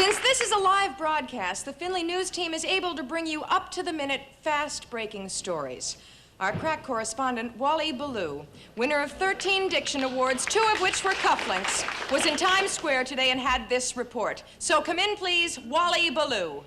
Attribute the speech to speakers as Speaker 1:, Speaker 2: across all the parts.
Speaker 1: Since this is a live broadcast, the Findlay News team is able to bring you up-to-the-minute, fast-breaking stories. Our crack correspondent, Wally Ballou, winner of 13 Diction Awards, 2 of which were cufflinks, was in Times Square today and had this report. So come in, please, Wally Ballou.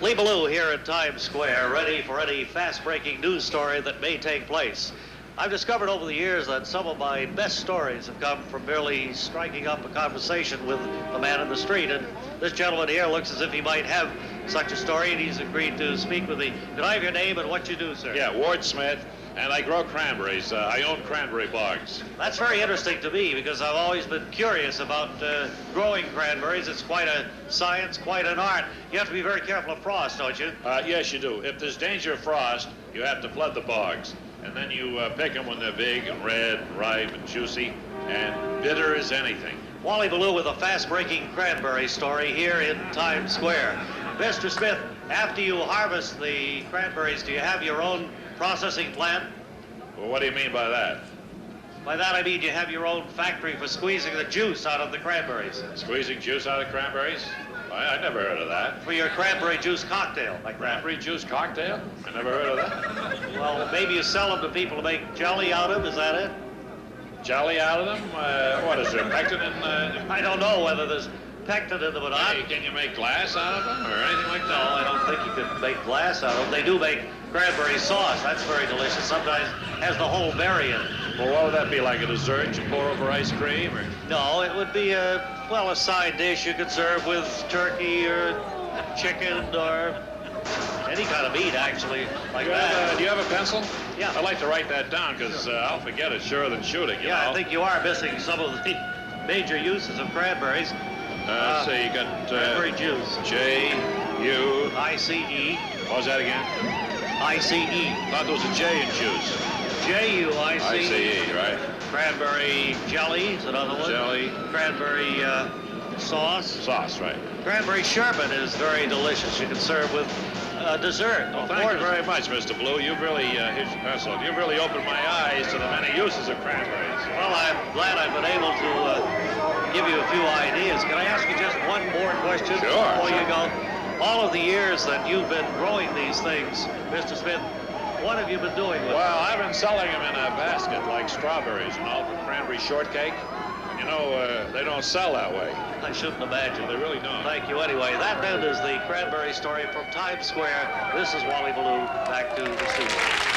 Speaker 2: Lee Ballou here at Times Square, ready for any fast-breaking news story that may take place. I've discovered over the years that some of my best stories have come from merely striking up a conversation with the man in the street, and this gentleman here looks as if he might have such a story, and he's agreed to speak with me. Could I have your name and what you do, sir?
Speaker 3: Yeah, Ward Smith, and I grow cranberries. I own cranberry bogs.
Speaker 2: That's very interesting to me because I've always been curious about growing cranberries. It's quite a science, quite an art. You have to be very careful of frost, don't you?
Speaker 3: Yes, you do. If there's danger of frost, you have to flood the bogs. And then you pick them when they're big and red and ripe and juicy and bitter as anything.
Speaker 2: Wally Ballou with a fast-breaking cranberry story here in Times Square. Mr. Smith, after you harvest the cranberries, do you have your own processing plant?
Speaker 3: Well, what do you mean by that?
Speaker 2: By that I mean you have your own factory for squeezing the juice out of the cranberries.
Speaker 3: Squeezing juice out of cranberries? I never heard of that.
Speaker 2: For your cranberry juice cocktail, like
Speaker 3: Cranberry juice cocktail? I never heard of that.
Speaker 2: Well, maybe you sell them to people to make jelly out of, is that it?
Speaker 3: Jelly out of them? What is there, pectin in?
Speaker 2: I don't know whether there's pectin in them or not.
Speaker 3: Hey, can you make glass out of them or anything like
Speaker 2: No,
Speaker 3: that?
Speaker 2: I don't think you could make glass out of them. They do make cranberry sauce. That's very delicious. Sometimes has the whole berry in it.
Speaker 3: Well, what would that be, like a dessert you pour over ice cream? Or?
Speaker 2: No, it would be a side dish you could serve with turkey or chicken or any kind of meat, actually, like that.
Speaker 3: Do you have a pencil?
Speaker 2: Yeah.
Speaker 3: I'd like to write that down because I'll forget it surer than shooting, you know.
Speaker 2: I think you are missing some of the major uses of cranberries.
Speaker 3: So you got
Speaker 2: Cranberry juice.
Speaker 3: J-U...
Speaker 2: I-C-E.
Speaker 3: What was that again?
Speaker 2: I-C-E.
Speaker 3: Thought there was a J in juice.
Speaker 2: J-U-I-C-E.
Speaker 3: I-C-E, right.
Speaker 2: Cranberry jelly is another one.
Speaker 3: Jelly.
Speaker 2: Cranberry sauce.
Speaker 3: Sauce, right.
Speaker 2: Cranberry sherbet is very delicious. You can serve with dessert.
Speaker 3: Well, thank you very much, Mr. Blue. You've really, here's your pencil. You've really opened my eyes to the many uses of cranberries.
Speaker 2: Well, I'm glad I've been able to give you a few ideas. Can I ask you just one more question before you go? All of the years that you've been growing these things, Mr. Smith, what have you been doing with them?
Speaker 3: Well, I've been selling them in a basket like strawberries, you know, for cranberry shortcake. You know, they don't sell that way.
Speaker 2: I shouldn't imagine.
Speaker 3: They really don't.
Speaker 2: Thank you anyway. That then is the cranberry story from Times Square. This is Wally Ballou, back to the studio.